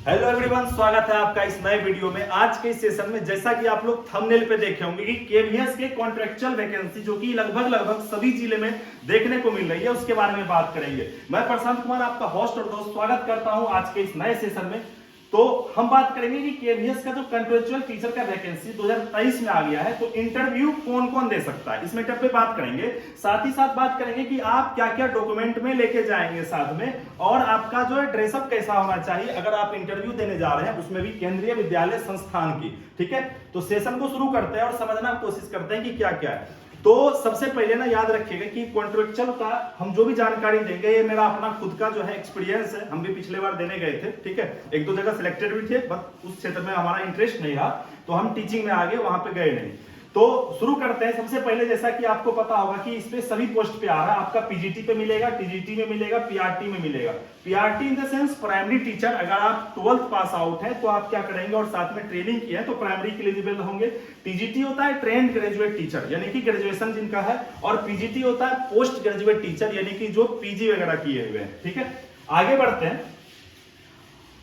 Hello everyone, स्वागत है आपका इस नए वीडियो में। आज के इस सेशन में जैसा कि आप लोग थंबनेल पे देखे होंगे कि केवीएस के कॉन्ट्रेक्चुअल वैकेंसी जो कि लगभग सभी जिले में देखने को मिल रही है, उसके बारे में बात करेंगे। मैं प्रशांत कुमार, आपका होस्ट और दोस्त, स्वागत करता हूं आज के इस नए सेशन में। तो हम बात करेंगे कि केवीएस का जो कॉन्ट्रेक्चुअल टीचर का वैकेंसी 2023 में आ गया है, तो इंटरव्यू कौन कौन दे सकता है, इस मैटर पे बात करेंगे। साथ ही साथ बात करेंगे कि आप क्या क्या डॉक्यूमेंट में लेके जाएंगे साथ में, और आपका जो है ड्रेसअप कैसा होना चाहिए अगर आप इंटरव्यू देने जा रहे हैं, उसमें भी केंद्रीय विद्यालय संस्थान की। ठीक है, तो सेशन को शुरू करते हैं और समझना कोशिश करते हैं कि क्या क्या है। तो सबसे पहले ना याद रखिएगा कि कॉन्ट्रेक्चुअल का हम जो भी जानकारी देंगे, ये मेरा अपना खुद का जो है एक्सपीरियंस है। हम भी पिछले बार देने गए थे, ठीक है, एक दो जगह सिलेक्टेड भी थे, बट उस क्षेत्र में हमारा इंटरेस्ट नहीं रहा, तो हम टीचिंग में आगे वहां पे गए नहीं। तो शुरू करते हैं। सबसे पहले जैसा कि आपको पता होगा कि इस पे सभी पोस्ट पे आ रहा है, आपका पीजीटी पे मिलेगा, टीजीटी में मिलेगा, पीआरटी में मिलेगा। PRT in the sense primary teacher. अगर आप 12th पास आउट है तो आप क्या करेंगे और साथ में ट्रेनिंग किया है तो प्राइमरी के एलिजिबल होंगे। टीजीटी होता है ट्रेंड ग्रेजुएट टीचर, यानी कि ग्रेजुएशन जिनका है, और पीजीटी होता है पोस्ट ग्रेजुएट टीचर, यानी कि जो पीजी वगैरह किए हुए हैं। ठीक है, आगे बढ़ते हैं।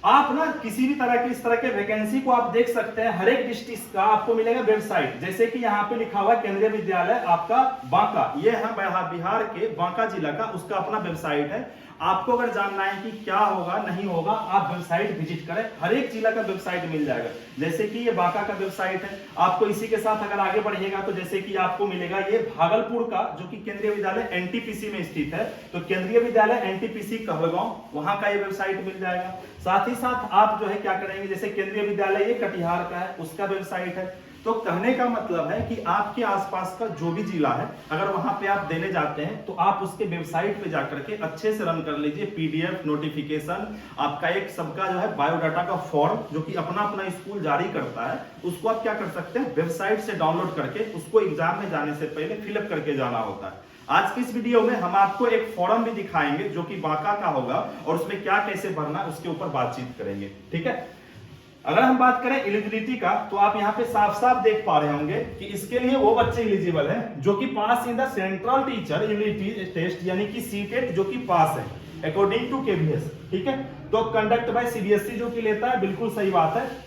आप ना किसी भी तरह के इस तरह के वैकेंसी को आप देख सकते हैं, हर एक डिस्ट्रिक्ट का आपको मिलेगा वेबसाइट। जैसे कि यहाँ पे लिखा हुआ है केंद्रीय विद्यालय आपका बांका, ये है बिहार के बांका जिला का, उसका अपना वेबसाइट है। आपको अगर जानना है कि क्या होगा नहीं होगा, आप वेबसाइट विजिट करें, हर एक जिला का वेबसाइट मिल जाएगा। जैसे कि ये बांका का वेबसाइट है। आपको इसी के साथ अगर आगे बढ़िएगा तो जैसे कि आपको मिलेगा ये भागलपुर का, जो कि केंद्रीय विद्यालय एनटीपीसी में स्थित है, तो केंद्रीय विद्यालय एनटीपीसी कहलगांव, वहां का ये वेबसाइट मिल जाएगा। साथ ही साथ आप जो है क्या करेंगे, जैसे केंद्रीय विद्यालय ये कटिहार का है, उसका वेबसाइट है। तो कहने का मतलब है कि आपके आसपास का जो भी जिला है, अगर वहां पे आप देने जाते हैं तो आप उसके वेबसाइट पे जाकर के अच्छे से रन कर लीजिए। पीडीएफ नोटिफिकेशन, आपका एक सबका जो है बायोडाटा का फॉर्म, जो कि अपना अपना स्कूल जारी करता है, उसको आप क्या कर सकते हैं, वेबसाइट से डाउनलोड करके उसको एग्जाम में जाने से पहले फिलअप करके जाना होता है। आज की इस वीडियो में हम आपको एक फॉर्म भी दिखाएंगे जो कि बांका का होगा, और उसमें क्या कैसे भरना है उसके ऊपर बातचीत करेंगे। ठीक है, अगर हम बात करें एलिजिबिलिटी का, तो आप यहाँ पे साफ साफ देख पा रहे होंगे कि इसके लिए वो बच्चे एलिजिबल हैं जो कि pass in the central teacher ability test, यानी कि सीटेट, जो कि पास है अकॉर्डिंग टू केवीएस। ठीक है, तो कंडक्ट बाय सीबीएसई जो कि लेता है, बिल्कुल सही बात है।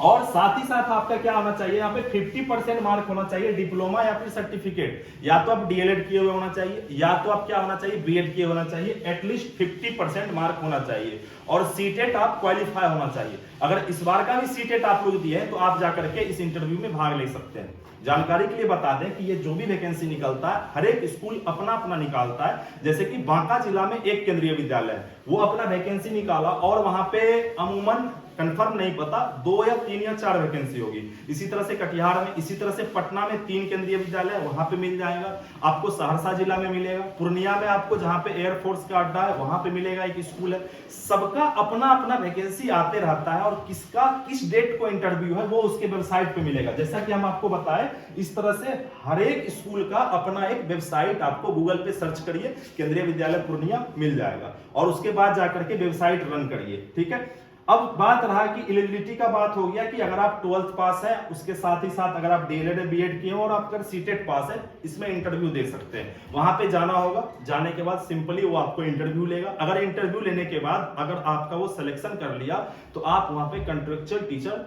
और साथ ही साथ आपका क्या होना चाहिए, यहाँ पे 50% मार्क होना चाहिए, डिप्लोमा या फिर सर्टिफिकेट, या तो आप डीएलएड किए हुए होना चाहिए, या तो आप क्या होना चाहिए, बीएड किए होना चाहिए, एटलीस्ट 50% मार्क होना चाहिए, और सीटेट आप क्वालिफाई होना चाहिए। अगर इस बार का भी सीटेट आप लोग दिए हैं तो आप जाकर के इस इंटरव्यू में भाग ले सकते हैं। जानकारी के लिए बता दें कि ये जो भी वैकेंसी निकलता है, हर एक स्कूल अपना अपना निकालता है। जैसे कि बांका जिला में एक केंद्रीय विद्यालय है, वो अपना वैकेंसी निकाला, और वहां पे अमूमन कंफर्म नहीं पता 2 या 3 या 4 वैकेंसी होगी। इसी तरह से कटिहार में, इसी तरह से पटना में 3 केंद्रीय विद्यालय, वहां पे मिल जाएगा। आपको सहरसा जिला में मिलेगा, पूर्णिया में आपको जहां पे एयरफोर्स का अड्डा है वहां पे मिलेगा, एक स्कूल है। सबका अपना अपना वैकेंसी आते रहता है, और किसका किस डेट को इंटरव्यू है वो उसके वेबसाइट पे मिलेगा। जैसा कि हम आपको बताएं, इस तरह से हर एक स्कूल का अपना एक वेबसाइट, आपको गूगल पे सर्च करिए केंद्रीय विद्यालय पूर्णिया, मिल जाएगा, और उसके बाद जाकर के वेबसाइट रन करिए। ठीक है, अब बात रहा कि एलिजिबिलिटी का बात हो गया कि अगर आप 12th पास है, उसके साथ ही साथ अगर आप डीएलएड बीएड किए हो और आप अगर सीटेट पास है, इसमें इंटरव्यू दे सकते हैं। वहां पे जाना होगा, जाने के बाद सिंपली वो आपको इंटरव्यू लेगा। अगर इंटरव्यू लेने के बाद अगर आपका वो सिलेक्शन कर लिया, तो आप वहां पे contractual teacher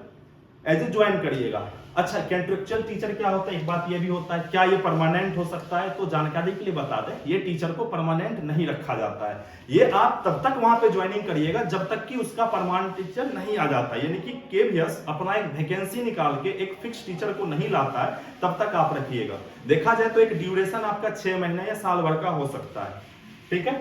as a join करिएगा। अच्छा, कॉन्ट्रेक्चुअल टीचर क्या होता है, एक बात ये भी होता है, क्या ये परमानेंट हो सकता है? तो जानकारी के लिए बता दें, ये टीचर को परमानेंट नहीं रखा जाता है। ये आप तब तक वहां पे ज्वाइनिंग करिएगा जब तक कि उसका परमानेंट टीचर नहीं आ जाता, यानी कि केवीएस अपना एक वैकेंसी निकाल के एक फिक्स टीचर को नहीं लाता है, तब तक आप रखिएगा। देखा जाए तो एक ड्यूरेशन आपका 6 महीने या साल भर का हो सकता है। ठीक है,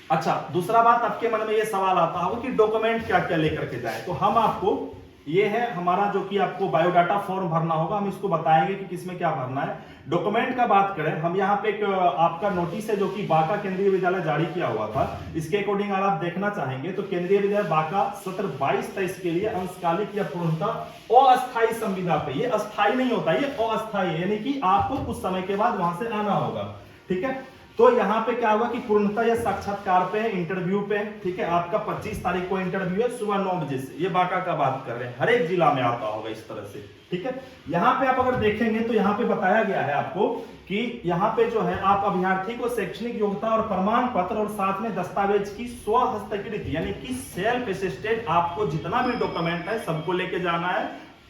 अच्छा, दूसरा बात आपके मन में ये सवाल आता होगा कि डॉक्यूमेंट क्या क्या लेकर के जाए, तो हम आपको, ये है हमारा जो कि आपको बायोडाटा फॉर्म भरना होगा, हम इसको बताएंगे कि किसमें क्या भरना है। डॉक्यूमेंट का बात करें, हम यहाँ पे एक आपका नोटिस है जो कि बांका केंद्रीय विद्यालय जारी किया हुआ था, इसके अकॉर्डिंग अगर आप देखना चाहेंगे तो केंद्रीय विद्यालय बांका सत्र 22-23 के लिए अंशकालिक या पूर्णतः अस्थायी संविदा पे, ये अस्थायी नहीं होता, ये अस्थायी, यानी कि आपको कुछ समय के बाद वहां से आना होगा। ठीक है, तो यहाँ पे क्या होगा कि पूर्णतः यह साक्षात्कार पे है, इंटरव्यू पे है, ठीक है। आपका 25 तारीख को इंटरव्यू है सुबह 9 बजे से। ये बांका का बात कर रहे हैं, हर एक जिला में आता होगा इस तरह से, ठीक है। यहाँ पे आप अगर देखेंगे तो यहाँ पे बताया गया है आपको कि यहाँ पे जो है आप अभ्यर्थी को शैक्षणिक योग्यता और प्रमाण पत्र और साथ में दस्तावेज की स्व हस्तकृत यानी कि सेल्फ असिस्टेड आपको जितना भी डॉक्यूमेंट है सबको लेके जाना है,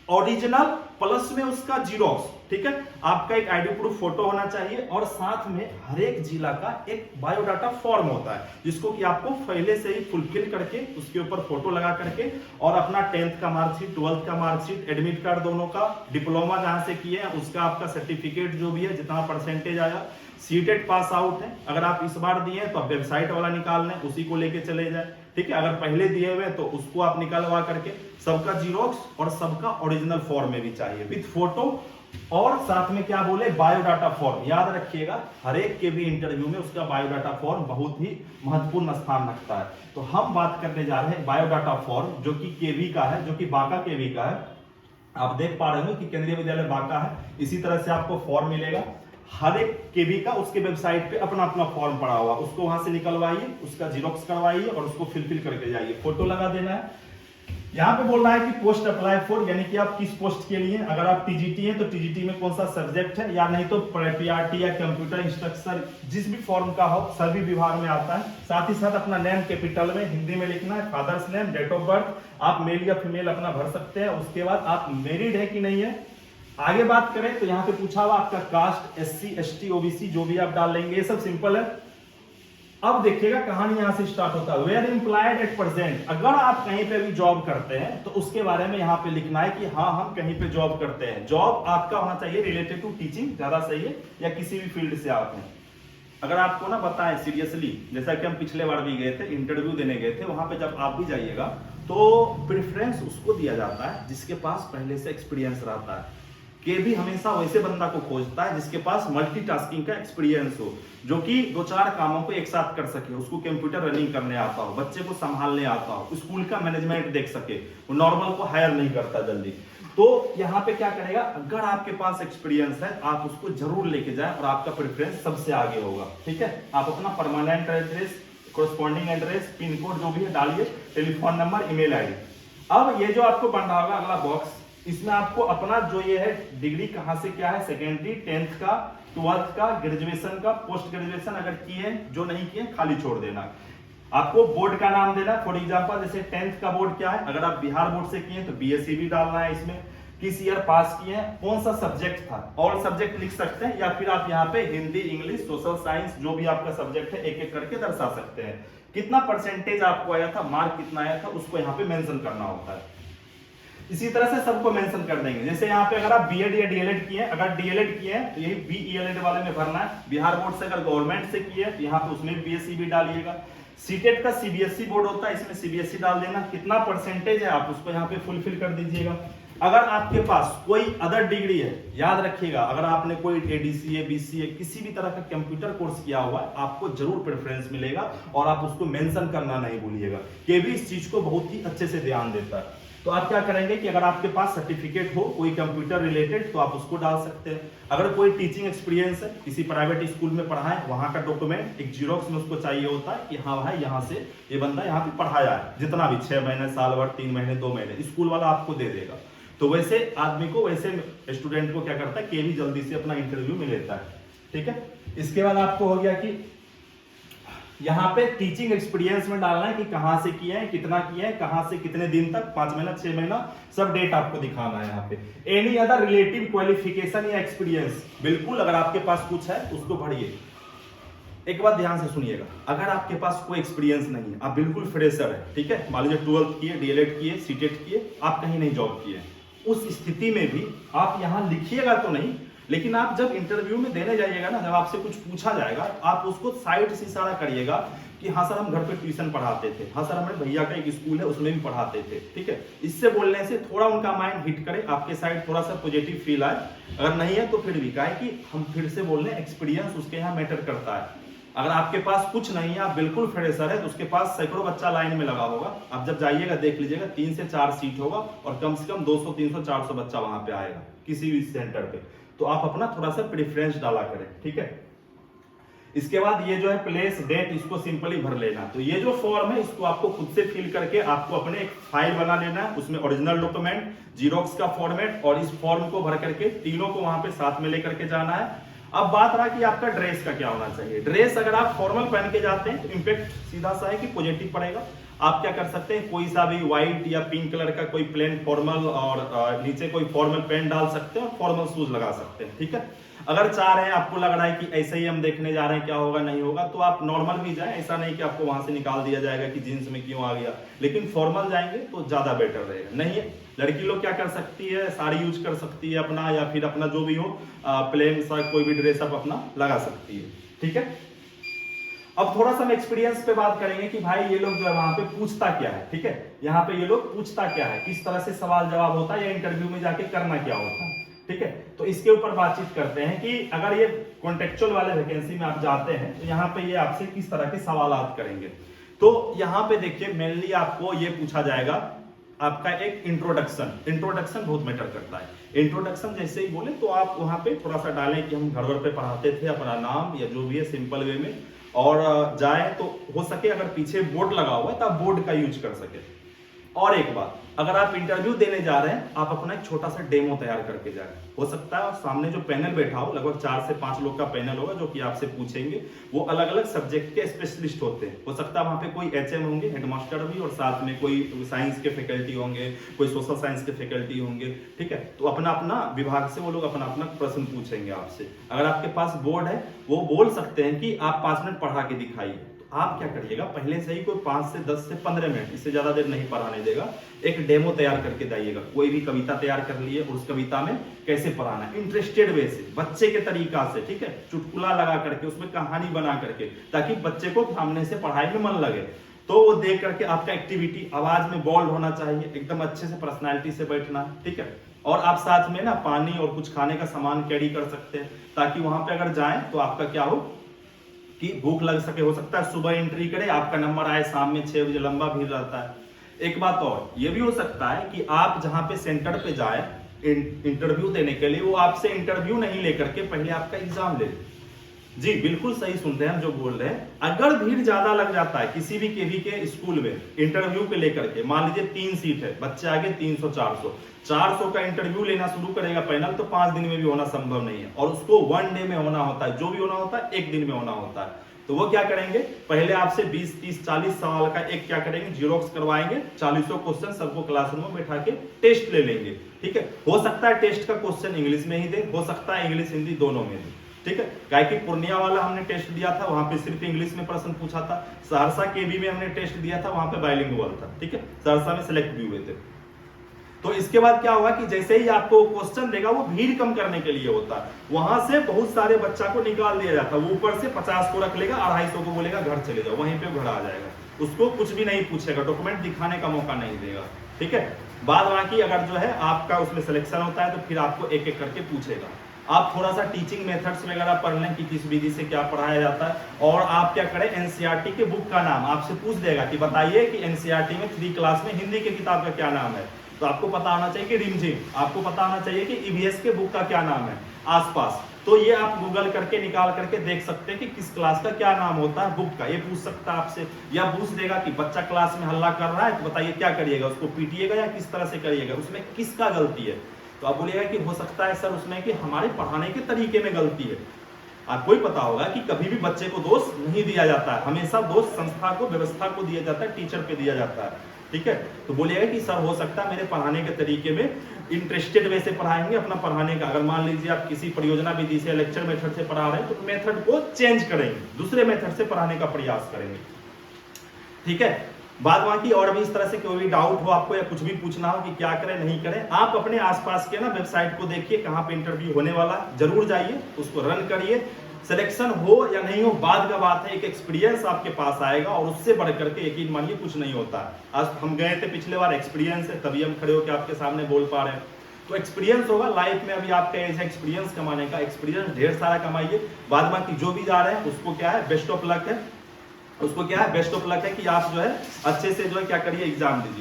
ओरिजिनल प्लस में उसका जीरोक्स, ठीक है। आपका एक आईडी प्रूफ फोटो होना चाहिए और साथ में हर एक जिला का एक बायोडाटा फॉर्म होता है जिसको कि आपको पहले से ही फुलफिल करके उसके ऊपर फोटो लगा करके और अपना 10th का मार्कशीट, 12th का मार्कशीट, एडमिट कार्ड दोनों का, डिप्लोमा जहां से किए हैं उसका आपका सर्टिफिकेट जो भी है जितना परसेंटेज आया, सीटेट पास आउट है, अगर आप इस बार दिए तो आप वेबसाइट वाला निकाल लें, उसी को लेके चले जाए, ठीक है। अगर पहले दिए हुए तो उसको आप निकलवा करके सबका जीरोक्स और सबका ओरिजिनल फॉर्म में भी चाहिए विद फोटो और साथ में क्या बोले बायोडाटा फॉर्म। याद रखिएगा हर एक के भी इंटरव्यू में उसका बायोडाटा फॉर्म बहुत ही महत्वपूर्ण स्थान रखता है। तो हम बात करने जा रहे हैं बायोडाटा फॉर्म जो कि केवी का है, जो कि बांका केवी का है। आप देख पा रहे हो कि केंद्रीय विद्यालय बांका है, इसी तरह से आपको फॉर्म मिलेगा हर एक केवी का, उसके वेबसाइट पे अपना अपना फॉर्म पड़ा हुआ, उसको वहां से निकलवाइए, उसका जीरोक्स करवाइए और उसको फिल करके जाइए, फोटो लगा देना है। यहाँ पे बोल रहा है कि पोस्ट अप्लाई फॉर यानी कि आप किस पोस्ट के लिए, अगर आप टीजीटी हैं तो टीजीटी में कौन सा सब्जेक्ट है, या नहीं तो पीआरटी या कंप्यूटर इंस्ट्रक्टर जिस भी फॉर्म का हो सभी विभाग में आता है। साथ ही साथ अपना नेम कैपिटल में हिंदी में लिखना है, father's name, date of birth आप मेल या फीमेल अपना भर सकते हैं। उसके बाद आप मैरिड है कि नहीं है। आगे बात करें तो यहाँ पे पूछा हुआ आपका कास्ट, एससी, एसटी, ओबीसी जो भी आप डाल लेंगे, ये सब सिंपल है। अब देखिएगा कहानी यहां से स्टार्ट होता है, वेयर एम्प्लॉयड एट प्रेजेंट। अगर आप कहीं पे भी जॉब करते हैं तो उसके बारे में यहाँ पे लिखना है कि हाँ हम कहीं पे जॉब करते हैं। जॉब आपका होना चाहिए रिलेटेड टू टीचिंग, ज्यादा सही है, या किसी भी फील्ड से आप हैं। अगर आपको ना बताएं सीरियसली, जैसा कि हम पिछले बार भी गए थे, इंटरव्यू देने गए थे, वहां पे जब आप भी जाइएगा तो प्रेफरेंस उसको दिया जाता है जिसके पास पहले से एक्सपीरियंस रहता है। के भी हमेशा वैसे बंदा को खोजता है जिसके पास मल्टीटास्किंग का एक्सपीरियंस हो, जो कि 2-4 कामों को एक साथ कर सके, उसको कंप्यूटर रनिंग करने आता हो, बच्चे को संभालने आता हो, स्कूल का मैनेजमेंट देख सके, वो नॉर्मल को हायर नहीं करता जल्दी। तो यहाँ पे क्या करेगा, अगर आपके पास एक्सपीरियंस है आप उसको जरूर लेके जाए और आपका प्रेफरेंस सबसे आगे होगा, ठीक है। आप अपना permanent address, corresponding address, pin code जो भी है डालिए, टेलीफोन नंबर, ईमेल आईडी। अब ये जो आपको बन रहा होगा अगला बॉक्स, इसमें आपको अपना जो ये है डिग्री कहां से क्या है, सेकेंडरी, 10th का, 12th का, ग्रेजुएशन का, पोस्ट ग्रेजुएशन अगर किए, जो नहीं किए खाली छोड़ देना। आपको बोर्ड का नाम देना, फॉर एग्जांपल जैसे 10th का बोर्ड क्या है, अगर आप बिहार बोर्ड से किए तो बीएससी भी डालना है इसमें, किस ईयर पास किए हैं, कौन सा सब्जेक्ट था, ऑल सब्जेक्ट लिख सकते हैं, या फिर आप यहाँ पे हिंदी, इंग्लिश, सोशल साइंस जो भी आपका सब्जेक्ट है एक एक करके दर्शा सकते हैं। कितना परसेंटेज आपको आया था, मार्क कितना आया था, उसको यहाँ पे मेंशन करना होता है। इसी तरह से सबको मेंशन कर देंगे। जैसे यहाँ पे अगर आप बीएड या डीएलएड किए हैं, अगर डीएलएड किए हैं तो यही बीईएलएड वाले में भरना है। बिहार बोर्ड से अगर गवर्नमेंट से किए तो यहाँ पे उसमें बीएससी भी डालिएगा। सीटेट का सीबीएसई बोर्ड होता है, इसमें सीबीएसई डाल देना। कितना परसेंटेज है आप उसको यहाँ पे फुलफिल कर दीजिएगा। अगर आपके पास कोई अदर डिग्री है, याद रखिएगा अगर आपने कोई एडीसीए, बीसीए किसी भी तरह का कंप्यूटर कोर्स किया हुआ है, आपको जरूर प्रेफरेंस मिलेगा और आप उसको मेंशन करना नहीं भूलिएगा। केवी इस चीज को बहुत ही अच्छे से ध्यान देता है। तो आप क्या करेंगे कि अगर आपके पास सर्टिफिकेट हो कोई कंप्यूटर रिलेटेड तो आप उसको डाल सकते हैं। अगर कोई टीचिंग एक्सपीरियंस है, किसी प्राइवेट स्कूल में पढ़ा है, वहां का डॉक्यूमेंट एक जीरोक्स में उसको चाहिए होता है कि हाँ भाई यहाँ से ये बंदा यहाँ पे पढ़ाया है, जितना भी 6 महीने, साल भर, 3 महीने, 2 महीने, स्कूल वाला आपको दे देगा। तो वैसे आदमी को, वैसे स्टूडेंट को क्या करता है, केवी जल्दी से अपना इंटरव्यू मिल लेता है, ठीक है। इसके बाद आपको हो गया कि यहाँ पे टीचिंग एक्सपीरियंस में डालना है कि कहां से किए हैं, कितना किए हैं, कहां से कितने दिन तक, 5 महीना, 6 महीना, सब डेट आपको दिखाना है यहाँ पे। एनी अदर रिलेटिव क्वालिफिकेशन या एक्सपीरियंस, बिल्कुल अगर आपके पास कुछ है उसको भरिए। एक बात ध्यान से सुनिएगा, अगर आपके पास कोई एक्सपीरियंस नहीं है, आप बिल्कुल फ्रेशर है, ठीक है, मान लीजिए 12th किए, डीएलएड किए, सीटेट किए, आप कहीं नहीं जॉब किए, उस स्थिति में भी आप यहाँ लिखिएगा तो नहीं, लेकिन आप जब इंटरव्यू में देने जाइएगा ना, जब आपसे कुछ पूछा जाएगा, आप उसको साइड से इशारा करिएगा कि हाँ सर हम घर पे ट्यूशन पढ़ाते थे, हाँ सर हमारे भैया का एक स्कूल है उसमें भी पढ़ाते थे, ठीक है। इससे बोलने से थोड़ा उनका माइंड हिट करे, आपके साइड थोड़ा सा पॉजिटिव फील आए। अगर नहीं है तो फिर भी कहे कि हम फिर से बोल रहे हैं, एक्सपीरियंस उसके यहाँ मैटर करता है। अगर आपके पास कुछ नहीं है, आप बिल्कुल फ्रेशर है, तो उसके पास सैकड़ों बच्चा लाइन में लगा होगा। आप जब जाइएगा देख लीजिएगा 3 से 4 सीट होगा और कम से कम 200, 300, 400 बच्चा वहां पे आएगा किसी भी सेंटर पे। तो आप अपना थोड़ा सा प्रेफरेंस डाला करें, ठीक है। इसके बाद ये जो है प्लेस डेट, इसको सिंपली भर लेना। तो ये जो फॉर्म है इसको आपको खुद से फिल करके आपको अपने एक फाइल बना लेना है, उसमें ओरिजिनल डॉक्यूमेंट, जीरोक्स का फॉर्मेट और इस फॉर्म को भर करके तीनों को वहां पे साथ में लेकर के जाना है। अब बात रहा कि आपका ड्रेस का क्या होना चाहिए। ड्रेस अगर आप फॉर्मल पहन के जाते हैं तो इम्पैक्ट सीधा सा है कि पॉजिटिव पड़ेगा। आप क्या कर सकते हैं, कोई सा भी व्हाइट या पिंक कलर का कोई प्लेन फॉर्मल और नीचे कोई फॉर्मल पैंट डाल सकते हैं और फॉर्मल शूज लगा सकते हैं, ठीक है। अगर चाह रहे हैं, आपको लग रहा है कि ऐसे ही हम देखने जा रहे हैं क्या होगा नहीं होगा, तो आप नॉर्मल भी जाएं, ऐसा नहीं कि आपको वहां से निकाल दिया जाएगा कि जींस में क्यों आ गया, लेकिन फॉर्मल जाएंगे तो ज्यादा बेटर रहेगा। नहीं है, लड़की लोग क्या कर सकती है, साड़ी यूज कर सकती है अपना, या फिर अपना जो भी हो प्लेन सा कोई भी ड्रेस आप अपना लगा सकती है, ठीक है। अब थोड़ा सा हम एक्सपीरियंस पे बात करेंगे कि भाई ये लोग जो है वहां पे पूछता क्या है, ठीक है। यहाँ पे ये लोग पूछता क्या है, किस तरह से सवाल जवाब होता है या इंटरव्यू में जाके करना क्या होता है, ठीक है। तो इसके ऊपर बातचीत करते हैं कि अगर ये कॉन्टेक्चुअल वाले वैकेंसी में आप जाते हैं तो यहाँ पे ये आपसे किस तरह के सवाल करेंगे। तो यहाँ पे देखिए मेनली आपको ये पूछा जाएगा आपका एक इंट्रोडक्शन बहुत मैटर करता है। इंट्रोडक्शन जैसे ही बोले तो आप वहां पे थोड़ा सा डालें कि हम घर वर पे पढ़ाते थे, अपना नाम या जो भी है सिंपल वे में, और जाए तो हो सके अगर पीछे बोर्ड लगा हुआ है तो आप बोर्ड का यूज कर सके। और एक बात, अगर आप इंटरव्यू देने जा रहे हैं, आप अपना एक छोटा सा डेमो तैयार करके जाए। हो सकता है सामने जो पैनल बैठा हो, लगभग 4 से 5 लोग का पैनल होगा जो कि आपसे पूछेंगे, वो अलग अलग सब्जेक्ट के स्पेशलिस्ट होते हैं। हो सकता है वहां पे कोई एचएम होंगे, हेडमास्टर भी, और साथ में कोई साइंस के फैकल्टी होंगे, कोई सोशल साइंस के फैकल्टी होंगे, ठीक है। तो अपना अपना विभाग से वो लोग अपना अपना प्रश्न पूछेंगे आपसे। अगर आपके पास बोर्ड है, वो बोल सकते हैं कि आप 5 मिनट पढ़ा के दिखाइए। आप क्या करिएगा, पहले से ही कोई 5 से 10 से 15 मिनट, इससे ज्यादा देर नहीं पढ़ाने देगा, एक डेमो तैयार करके जाइएगा। कोई भी कविता तैयार कर लिए और उस कविता में कैसे पढ़ाना है, इंटरेस्टेड वे से, बच्चे के तरीका से, ठीक है, चुटकुला लगा करके, उसमें कहानी बना करके, ताकि बच्चे को सामने से पढ़ाई में मन लगे। तो वो देख करके आपका एक्टिविटी, आवाज में बोल्ड होना चाहिए, एकदम अच्छे से पर्सनैलिटी से बैठना, ठीक है। और आप साथ में ना पानी और कुछ खाने का सामान कैरी कर सकते हैं, ताकि वहां पे अगर जाएं तो आपका क्या हो कि भूख लग सके। हो सकता है सुबह एंट्री करे, आपका नंबर आए शाम में 6 बजे, लंबा भीड़ रहता है। एक बात और ये भी हो सकता है कि आप जहां पे सेंटर पे जाए इंटरव्यू देने के लिए, वो आपसे इंटरव्यू नहीं लेकर के पहले आपका एग्जाम ले। जी बिल्कुल सही सुन रहे हैं हम जो बोल रहे हैं। अगर भीड़ ज्यादा लग जाता है किसी भी केवी के स्कूल में इंटरव्यू के लेकर के, मान लीजिए 3 सीट है, बच्चे आगे 300 400 का इंटरव्यू लेना शुरू करेगा पैनल, तो 5 दिन में भी होना संभव नहीं है, और उसको 1 डे में होना होता है, जो भी होना होता है 1 दिन में होना होता है। तो वो क्या करेंगे, पहले आपसे 20 30 40 सवाल का एक क्या करेंगे, जीरोक्स करवाएंगे, 40 क्वेश्चन सबको क्लासरूम में बैठा के टेस्ट ले लेंगे, ठीक है। हो सकता है टेस्ट का क्वेश्चन इंग्लिश में ही दे, हो सकता है इंग्लिश हिंदी दोनों में दे, ठीक है। क्या कि पूर्णिया वाला हमने टेस्ट दिया था, वहां पे सिर्फ इंग्लिश में प्रश्न पूछा था। सहरसा केबी में हमने टेस्ट दिया था, वहां पे बाइलिंगुअल था, ठीक है। सहरसा में सिलेक्ट भी हुए थे। तो इसके बाद क्या होगा कि जैसे ही आपको क्वेश्चन देगा, वो भीड़ कम करने के लिए होता है, वहां से बहुत सारे बच्चा को निकाल दिया जाता है। वो ऊपर से 50 को रख लेगा, 250 को बोलेगा घर चले जाओ, वहीं पे घर आ जाएगा, उसको कुछ भी नहीं पूछेगा, डॉक्यूमेंट दिखाने का मौका नहीं देगा, ठीक है। बाद बाकी अगर जो है आपका उसमें सिलेक्शन होता है तो फिर आपको एक एक करके पूछेगा। आप थोड़ा सा टीचिंग मेथड्स वगैरह पढ़ लें कि किस विधि से क्या पढ़ाया जाता है, और आप क्या करें, एनसीईआरटी के बुक का नाम आपसे पूछ देगा कि बताइए कि एनसीईआरटी में 3 क्लास में हिंदी की किताब का क्या नाम है। तो आपको पता होना चाहिए कि रिमझिम, आपको पता होना चाहिए कि ईवीएस के बुक का क्या नाम है आसपास। तो ये आप गूगल करके निकाल करके देख सकते हैं कि किस क्लास का क्या नाम होता है बुक का, ये पूछ सकता है आपसे। या पूछ देगा कि बच्चा क्लास में हल्ला कर रहा है तो बताइए क्या करिएगा, उसको पीटिएगा या किस तरह से करिएगा, उसमें किसका गलती है। तो आप बोलिएगा कि हो सकता है सर उसमें कि हमारे पढ़ाने के तरीके में गलती है। आपको ही पता होगा कि कभी भी बच्चे को दोष नहीं दिया जाता है, हमेशा दोष संस्था को, व्यवस्था को दिया जाता है, टीचर पे दिया जाता है, ठीक है। तो बोलिएगा कि सर हो सकता है मेरे पढ़ाने के तरीके में इंटरेस्टेड वे से पढ़ाएंगे अपना पढ़ाने का। अगर मान लीजिए आप किसी परियोजना विधि से लेक्चर मेथड से पढ़ा रहे हैं तो मेथड को चेंज करेंगे, दूसरे मेथड से पढ़ाने का प्रयास करेंगे, ठीक है। बाद बाकी और भी इस तरह से कोई भी डाउट हो आपको या कुछ भी पूछना हो कि क्या करें नहीं करें, आप अपने आसपास के ना वेबसाइट को देखिए कहाँ पे इंटरव्यू होने वाला, जरूर जाइए, उसको रन करिए। सिलेक्शन हो या नहीं हो बाद का बात है, एक एक्सपीरियंस आपके पास आएगा, और उससे बढ़ करके यकीन मानिए कुछ नहीं होता। आज हम गए थे पिछले बार, एक्सपीरियंस है तभी हम खड़े होकर आपके सामने बोल पा रहे हैं। तो एक्सपीरियंस होगा लाइफ में, अभी आपका एज है एक्सपीरियंस कमाने का, एक्सपीरियंस ढेर सारा कमाइए। बाद बाकी जो भी जा रहे हैं उसको क्या है, बेस्ट ऑफ लक है, उसको क्या है, बेस्ट ऑफ लक है कि आप जो है अच्छे से जो है क्या करिए, एग्जाम दीजिए।